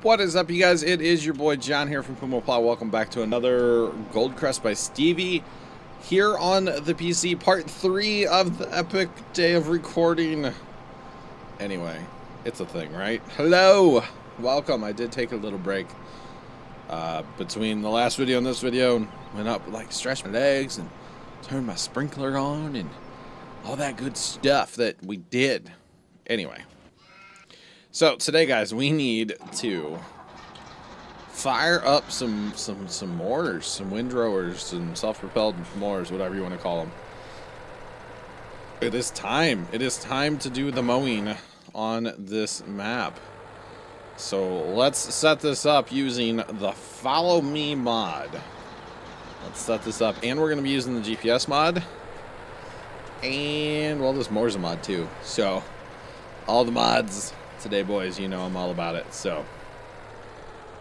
What is up, you guys? It is your boy John here from Puma Plow. Welcome back to another Goldcrest by Stevie here on the PC, part 3 of the epic day of recording. Anyway, it's a thing, right? Hello! Welcome. I did take a little break between the last video and this video. Went up, like, stretched my legs and turned my sprinkler on and all that good stuff that we did. Anyway. So today, guys, we need to fire up some mortars, some windrowers, some self-propelled mortars, whatever you want to call them. It is time. It is time to do the mowing on this map. So let's set this up using the Follow Me mod. Let's set this up, and we're going to be using the GPS mod. And, well, this Morza mod too. So, all the mods today, boys, you know I'm all about it. So,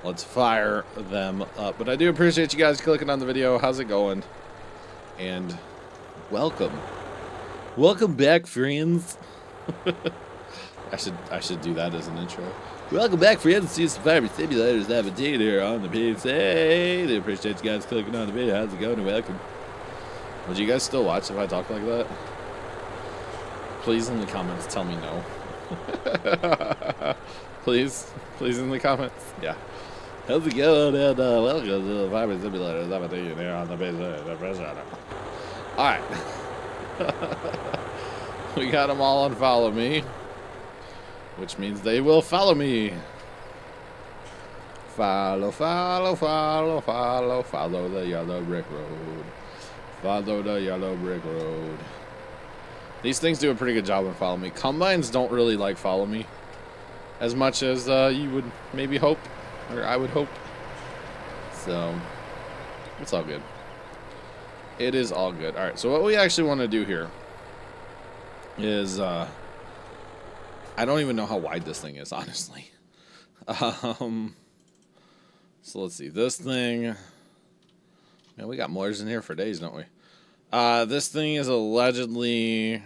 let's fire them up. But I do appreciate you guys clicking on the video. How's it going? And welcome. Welcome back, friends. I should do that as an intro. Welcome back, friends, to Survivor Simulators 17 here on the PC. I appreciate you guys clicking on the video. How's it going? And welcome. Would you guys still watch if I talk like that? Please in the comments tell me no. please in the comments. Yeah. How's it going? And welcome to the Survivor Simulator 17 here on the PC. Alright. We got them all on Follow Me, which means they will follow me. Follow the yellow brick road. Follow the yellow brick road. These things do a pretty good job of Follow Me. Combines don't really like Follow Me as much as you would maybe hope, or I would hope. So, it's all good. It is all good. Alright, so what we actually want to do here is, I don't even know how wide this thing is, honestly. So let's see. This thing, man, we got mowers in here for days, don't we? This thing is allegedly,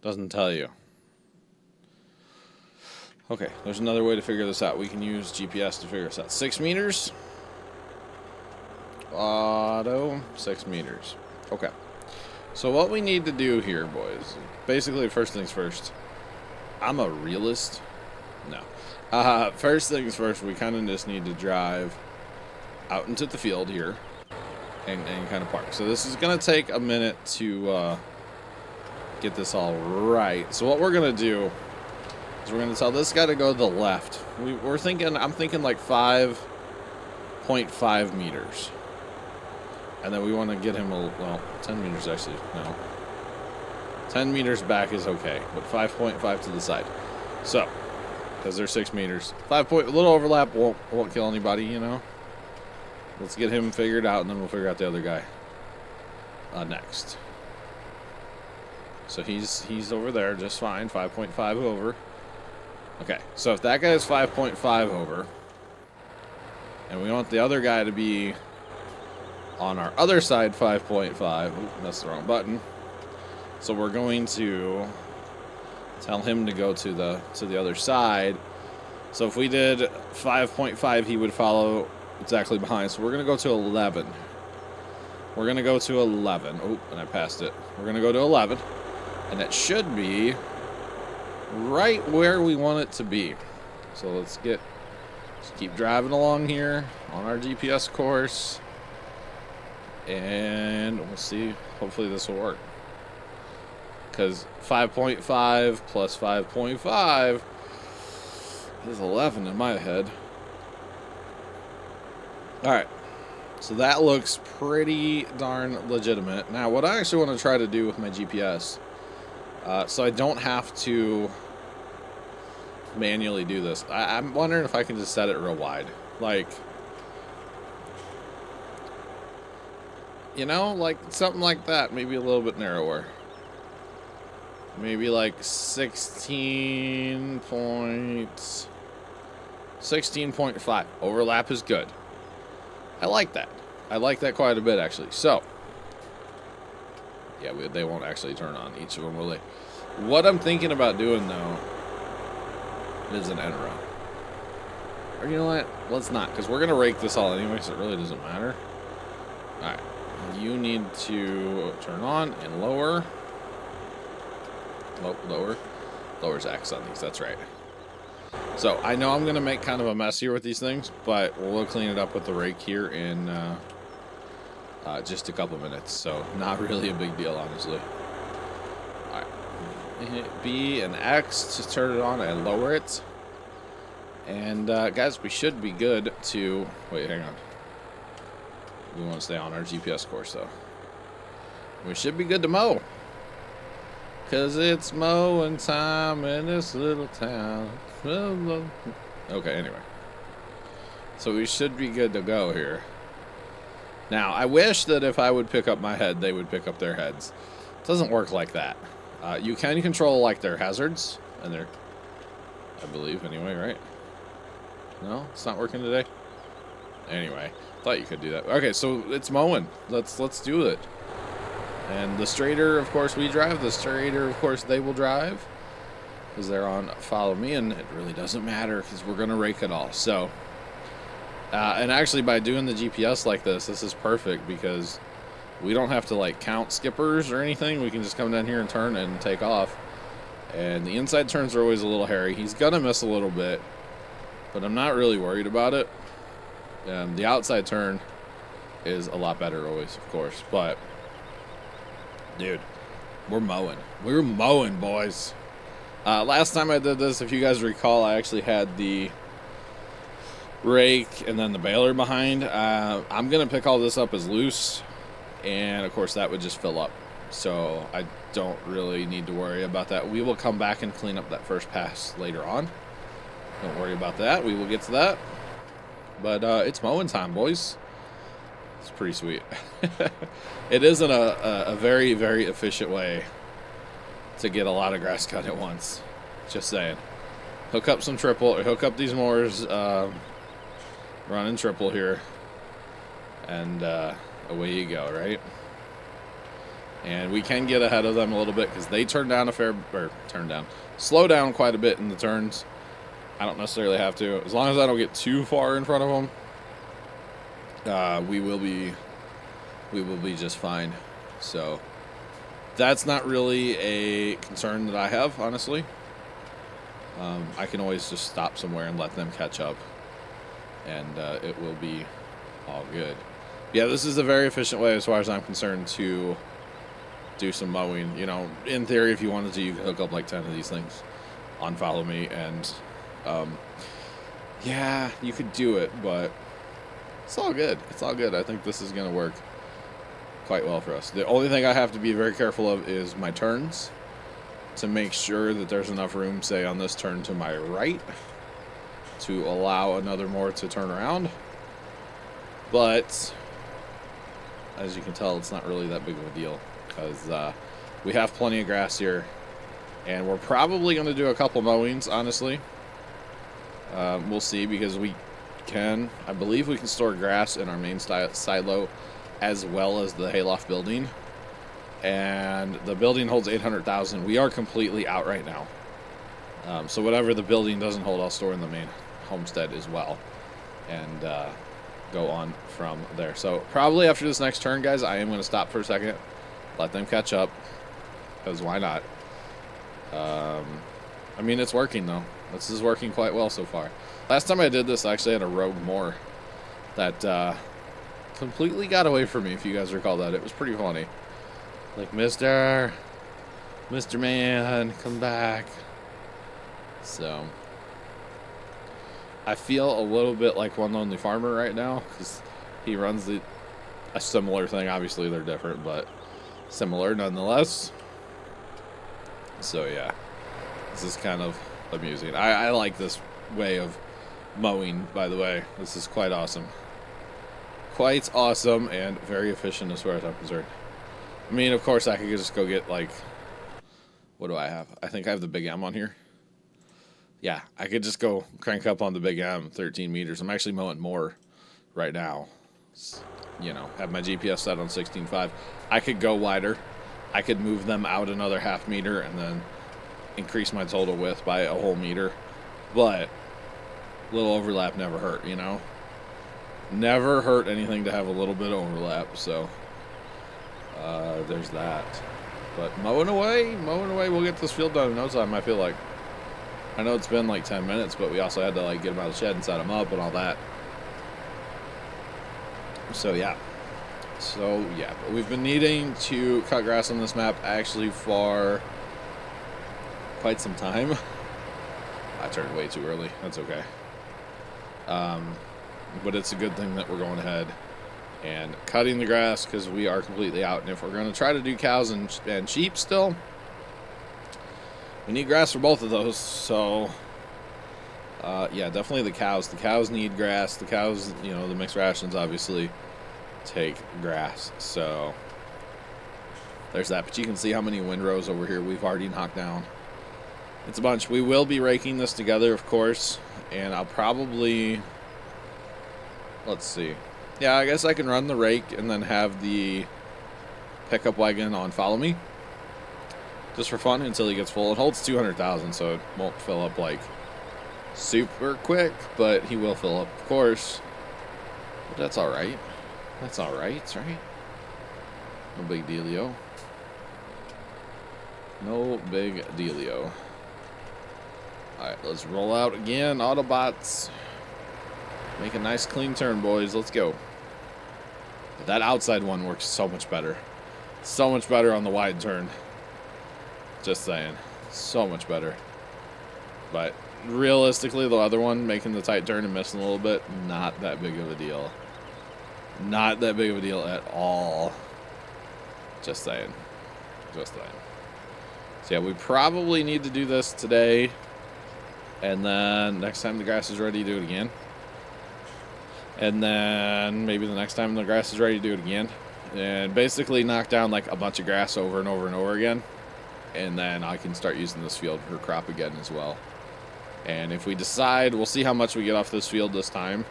doesn't tell you. Okay, there's another way to figure this out. We can use GPS to figure this out. 6 meters. Auto, 6 meters. Okay. So what we need to do here, boys, basically first things first. I'm a realist. No. First things first, we kind of just need to drive out into the field here. And kind of park. So this is going to take a minute to get this all right. So what we're going to do is we're going to tell this guy to go to the left. I'm thinking like 5.5 meters. And then we want to get him, well, 10 meters actually, no. 10 meters back is okay, but 5.5 to the side. So, because they're 6 meters. A little overlap won't kill anybody, you know. Let's get him figured out, and then we'll figure out the other guy next. So he's over there just fine, 5.5 over. Okay, so if that guy is 5.5 over, and we want the other guy to be on our other side 5.5. Ooh, that's the wrong button. So we're going to tell him to go to the other side. So if we did 5.5, he would follow exactly behind. So we're going to go to 11. We're going to go to 11. Oh, and I passed it. We're going to go to 11. And it should be right where we want it to be. So let's keep driving along here on our GPS course. And we'll see. Hopefully this will work. Because 5.5 plus 5.5 is 11 in my head. Alright, so that looks pretty darn legitimate. Now, what I actually want to try to do with my GPS, so I don't have to manually do this, I'm wondering if I can just set it real wide. Like, you know, like something like that, maybe a little bit narrower. Maybe like 16.5. Overlap is good. I like that. I like that quite a bit, actually. So, yeah, they won't actually turn on each of them, will they? What I'm thinking about doing, though, It is an end run. Or you know what? Let's not, because we're going to rake this all anyway, so it really doesn't matter. Alright. You need to turn on and lower. Lower. Lowers X on these, that's right. So, I know I'm going to make kind of a mess here with these things, but we'll clean it up with the rake here in just a couple minutes. So, not really a big deal, honestly. Alright. Hit B and X to turn it on and lower it. And, guys, we should be good to... Wait, hang on. We want to stay on our GPS course, though. We should be good to mow. Because it's mowing time in this little town. Okay, anyway. So we should be good to go here. Now, I wish that if I would pick up my head, they would pick up their heads. It doesn't work like that. You can control, like, their hazards. And their... I believe, anyway, right? No? It's not working today? Anyway, thought you could do that. Okay, so it's mowing. Let's do it. And the straighter, of course, we drive. The straighter, of course, they will drive. Because they're on follow me, and it really doesn't matter because we're going to rake it all. So, and actually by doing the GPS like this is perfect because we don't have to, like, count skippers or anything. We can just come down here and turn and take off. And the inside turns are always a little hairy. He's going to miss a little bit, but I'm not really worried about it. The outside turn is a lot better always, of course, but dude, we're mowing. We're mowing, boys. Last time I did this, if you guys recall, I actually had the rake and then the baler behind. I'm going to pick all this up as loose, and of course that would just fill up. So I don't really need to worry about that. We will come back and clean up that first pass later on. Don't worry about that. We will get to that. But it's mowing time, boys. It's pretty sweet. It isn't a very, very efficient way to get a lot of grass cut at once. Just saying. Hook up some triple, or hook up these mowers, running triple here, and away you go, right? And we can get ahead of them a little bit because they slow down quite a bit in the turns. I don't necessarily have to. As long as I don't get too far in front of them, we will be just fine. So that's not really a concern that I have, honestly. I can always just stop somewhere and let them catch up, and it will be all good. Yeah, this is a very efficient way, as far as I'm concerned, to do some mowing. You know, in theory, if you wanted to, you could hook up like 10 of these things on Follow Me, and yeah, you could do it, but it's all good. It's all good. I think this is going to work quite well for us. The only thing I have to be very careful of is my turns, to make sure that there's enough room, say, on this turn to my right, to allow another mower to turn around. But as you can tell, it's not really that big of a deal, because we have plenty of grass here, and we're probably going to do a couple mowings, honestly. We'll see, because we can, I believe we can store grass in our main silo as well as the hayloft building, and the building holds 800,000. We are completely out right now, so whatever the building doesn't hold, I'll store in the main homestead as well, and go on from there. So probably after this next turn, guys, I am going to stop for a second, let them catch up, because why not? I mean, it's working though. This is working quite well so far. Last time I did this, I actually had a rogue mower that completely got away from me, if you guys recall that. It was pretty funny. Like, Mr. Man, come back. So I feel a little bit like One Lonely Farmer right now, because he runs a similar thing. Obviously they're different, but similar nonetheless. So yeah, this is kind of amusing. I like this way of mowing, by the way. This is quite awesome. Quite awesome and very efficient as far as I'm concerned. I mean, of course, I could just go get, like, what do I have? I think I have the Big M on here. Yeah, I could just go crank up on the Big M, 13 meters. I'm actually mowing more right now. You know, have my GPS set on 16.5. I could go wider. I could move them out another half meter and then increase my total width by a whole meter. But a little overlap never hurt, you know? Never hurt anything to have a little bit of overlap, so there's that. But mowing away, we'll get this field done in no time, I feel like. I know it's been like 10 minutes, but we also had to like get them out of the shed and set them up and all that. So yeah. But we've been needing to cut grass on this map actually for quite some time. I turned way too early. That's okay. But it's a good thing that we're going ahead and cutting the grass because we are completely out. And if we're going to try to do cows and sheep still, we need grass for both of those. So, yeah, definitely the cows. The cows need grass. The cows, you know, the mixed rations obviously take grass. So, there's that. But you can see how many windrows over here we've already knocked down. It's a bunch. We will be raking this together, of course. And I'll probably... Let's see. Yeah, I guess I can run the rake and then have the pickup wagon on follow me. Just for fun until he gets full. It holds 200,000, so it won't fill up like super quick, but he will fill up, of course. But that's alright. That's alright, right? No big dealio. No big dealio. Alright, let's roll out again, Autobots. Make a nice clean turn, boys. Let's go. But that outside one works so much better. So much better on the wide turn. Just saying. So much better. But realistically, the other one, making the tight turn and missing a little bit, not that big of a deal. Not that big of a deal at all. Just saying. Just saying. So yeah, we probably need to do this today. And then next time the grass is ready, do it again. And then maybe the next time the grass is ready, do it again. And basically knock down like a bunch of grass over and over and over again. And then I can start using this field for crop again as well. And if we decide, we'll see how much we get off this field this time.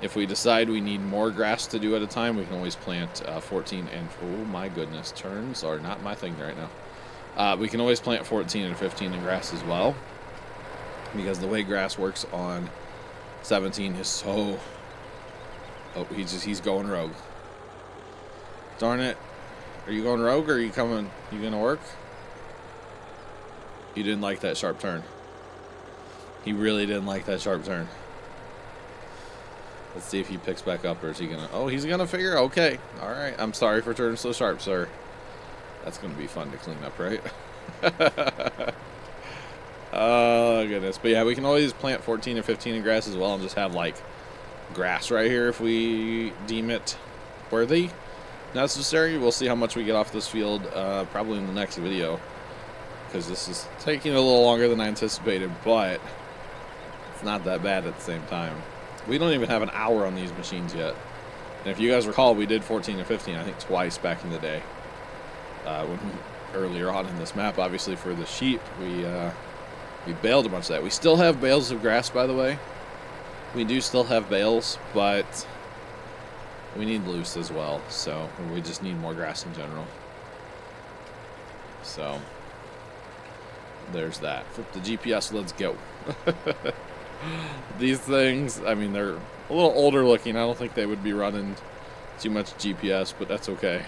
If we decide we need more grass to do at a time, we can always plant 14 and... Oh my goodness, turns are not my thing right now. We can always plant 14 and 15 in grass as well. Because the way grass works on 17 is so... Oh, he's going rogue. Darn it. Are you going rogue or are you coming? You gonna work? He didn't like that sharp turn. He really didn't like that sharp turn. Let's see if he picks back up or is he gonna... Oh, he's gonna figure... Okay. Alright. I'm sorry for turning so sharp, sir. That's gonna be fun to clean up, right? Oh, goodness. But yeah, we can always plant 14 or 15 in grass as well and just have, like, grass right here if we deem it worthy necessary. We'll see how much we get off this field probably in the next video, because this is taking a little longer than I anticipated, but it's not that bad at the same time. We don't even have an hour on these machines yet. And if you guys recall, we did 14 and 15 I think twice back in the day. Earlier on in this map, obviously for the sheep, we baled a bunch of that. We still have bales of grass, by the way. We do still have bales, but we need loose as well, so we just need more grass in general. So there's that. Flip the GPS, let's go. These things, I mean, they're a little older looking. I don't think they would be running too much GPS, but that's okay.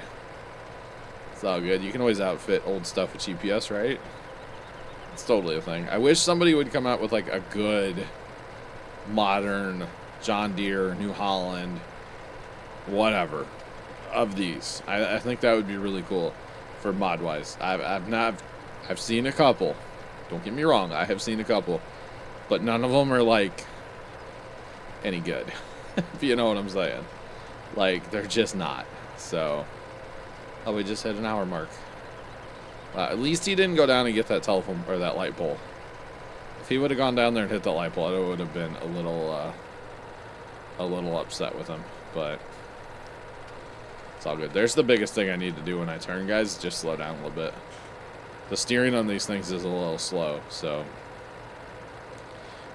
It's all good. You can always outfit old stuff with GPS, right? It's totally a thing. I wish somebody would come out with like a good modern John Deere, New Holland, whatever of these. I think that would be really cool for mod wise. I've seen a couple. Don't get me wrong, I have seen a couple, but none of them are like any good. If you know what I'm saying. Like, they're just not. So, oh, we just hit an hour mark. At least he didn't go down and get that telephone or that light pole. If he would have gone down there and hit that light pole, I would have been a little upset with him. But it's all good. There's the biggest thing I need to do when I turn, guys. Just slow down a little bit. The steering on these things is a little slow, so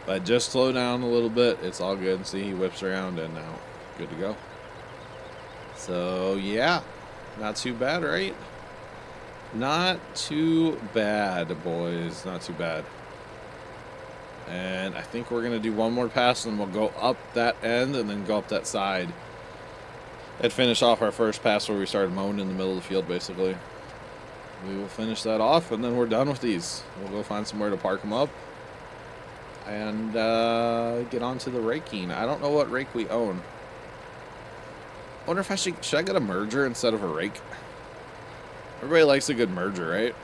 if I just slow down a little bit, it's all good. See, he whips around and now good to go. So yeah, not too bad, right? Not too bad, boys. Not too bad. And I think we're going to do one more pass, and we'll go up that end and then go up that side. And finish off our first pass where we started mowing in the middle of the field, basically. We will finish that off, and then we're done with these. We'll go find somewhere to park them up. And get on to the raking. I don't know what rake we own. I wonder if should I get a merger instead of a rake? Everybody likes a good merger, right?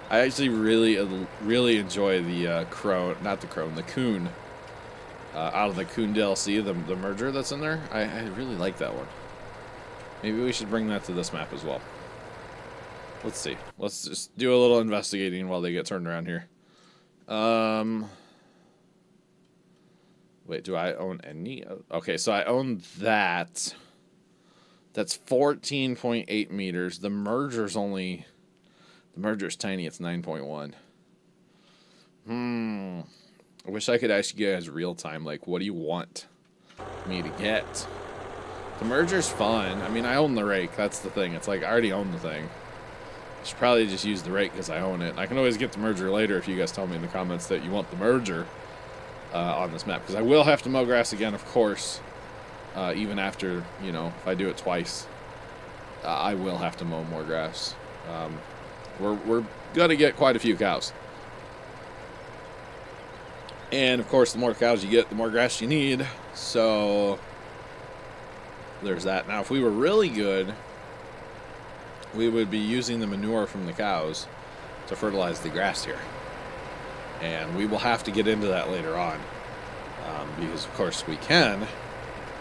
I actually really enjoy the Crone, not the Crone, the Coon. Out of the Coon DLC, the merger that's in there. I really like that one. Maybe we should bring that to this map as well. Let's see. Let's just do a little investigating while they get turned around here. Wait, do I own any? Okay, so I own that. That's 14.8 meters. The merger's tiny. It's 9.1. I wish I could ask you guys real time, like, what do you want me to get? The merger's fun. I mean, I own the rake. That's the thing. It's like, I already own the thing. I should probably just use the rake because I own it. I can always get the merger later if you guys tell me in the comments that you want the merger on this map. Because I will have to mow grass again, of course. Even after, you know, if I do it twice, I will have to mow more grass. We're going to get quite a few cows. And, of course, the more cows you get, the more grass you need. So, there's that. Now, if we were really good, we would be using the manure from the cows to fertilize the grass here. And we will have to get into that later on. Because, of course, we can.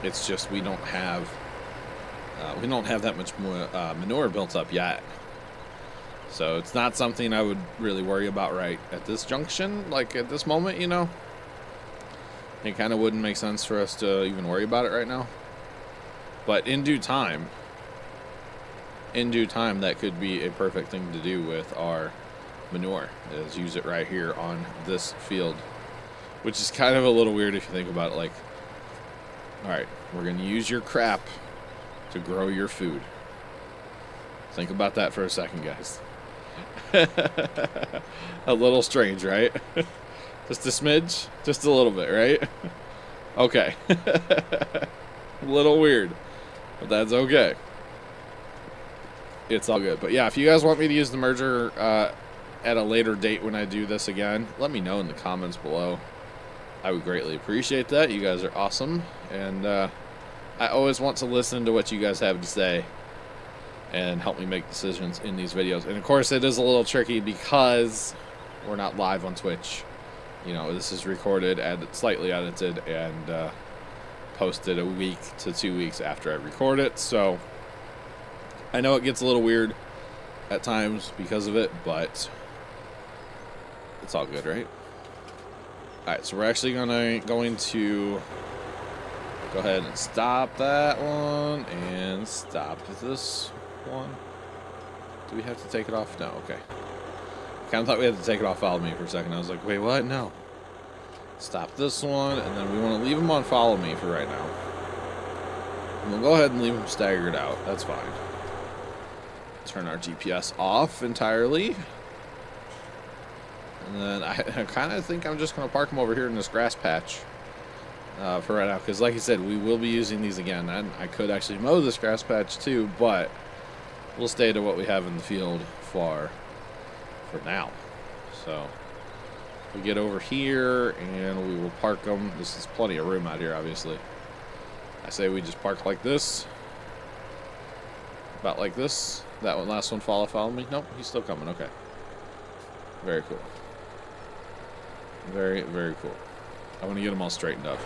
It's just we don't have that much more, manure built up yet. So it's not something I would really worry about right at this junction, like at this moment, you know. It kind of wouldn't make sense for us to even worry about it right now. But in due time, that could be a perfect thing to do with our manure, is use it right here on this field. Which is kind of a little weird if you think about it, like, alright, we're going to use your crap to grow your food. Think about that for a second, guys. A little strange, right? Just a smidge? Just a little bit, right? Okay. A little weird, but that's okay. It's all good. But yeah, if you guys want me to use the merger at a later date when I do this again, let me know in the comments below. I would greatly appreciate that. You guys are awesome, and I always want to listen to what you guys have to say and help me make decisions in these videos. And of course, it is a little tricky because we're not live on Twitch. You know, this is recorded, slightly edited, and posted a week to 2 weeks after I record it. So I know it gets a little weird at times because of it, but it's all good, right? Alright, so we're actually going to go ahead and stop that one and stop this one. Do we have to take it off? No, okay. I kind of thought we had to take it off Follow Me for a second. I was like, wait, what? No. Stop this one, and then we want to leave them on Follow Me for right now. And we'll go ahead and leave them staggered out. That's fine. Turn our GPS off entirely. And then I kind of think I'm just going to park them over here in this grass patch for right now. Because like I said, we will be using these again. And I could actually mow this grass patch too, but we'll stay to what we have in the field for now. So we get over here and we will park them. This is plenty of room out here, obviously. I say we just park like this. About like this. That one, last one, follow me. Nope, he's still coming. Okay. Very cool. Very, very cool. I want to get them all straightened up.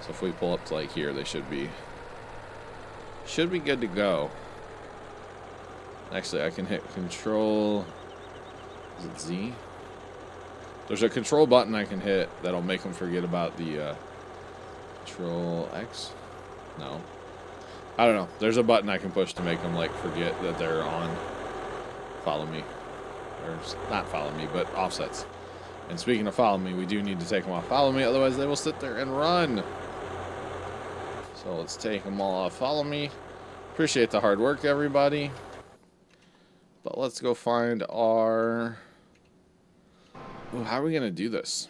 So if we pull up to like here, they should be good to go. Actually, I can hit control. Is it Z? There's a control button I can hit that'll make them forget about the control X. No. I don't know. There's a button I can push to make them like forget that they're on Follow Me. Or not Follow Me, but offsets. And speaking of Follow Me, we do need to take them off Follow Me, otherwise they will sit there and run. So let's take them all off Follow Me. Appreciate the hard work, everybody. But let's go find our Ooh, how are we going to do this?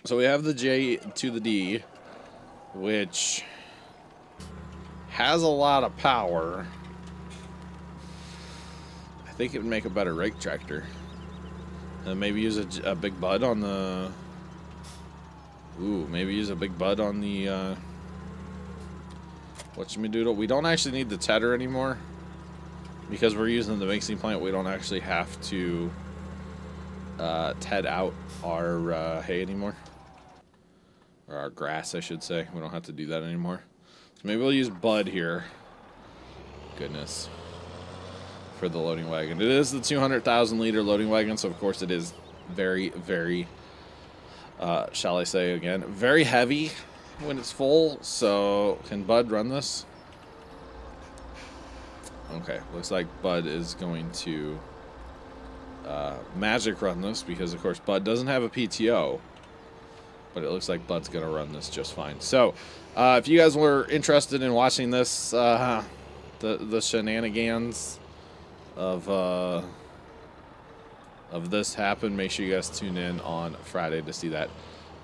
So we have the J to the D, which has a lot of power. I think it would make a better rake tractor. And maybe use a big bud on the... Ooh, maybe use a big bud on the... whatchamadoodle. We don't actually need the tedder anymore. Because we're using the mixing plant, we don't actually have to ted out our hay anymore. Or our grass, I should say. We don't have to do that anymore. So maybe we'll use bud here. Goodness. For the loading wagon. It is the 200,000 liter loading wagon, so of course it is very, very, shall I say again, very heavy when it's full. So can Bud run this? Okay, looks like Bud is going to magic run this because of course Bud doesn't have a PTO. But it looks like Bud's going to run this just fine. So, if you guys were interested in watching this, the shenanigans of this happen, make sure you guys tune in on Friday to see that.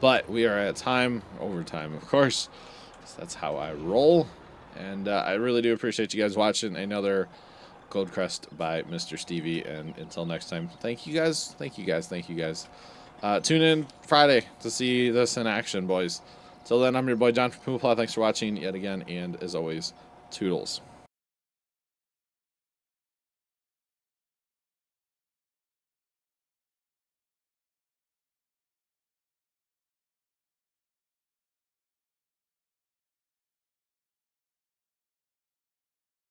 But we are at time, overtime, of course. So that's how I roll. And I really do appreciate you guys watching another Goldcrest by Mr. Stevie. And until next time, thank you guys. Thank you guys. Thank you guys. Tune in Friday to see this in action, boys. Till then, I'm your boy John from Poopla. Thanks for watching yet again, and as always, toodles.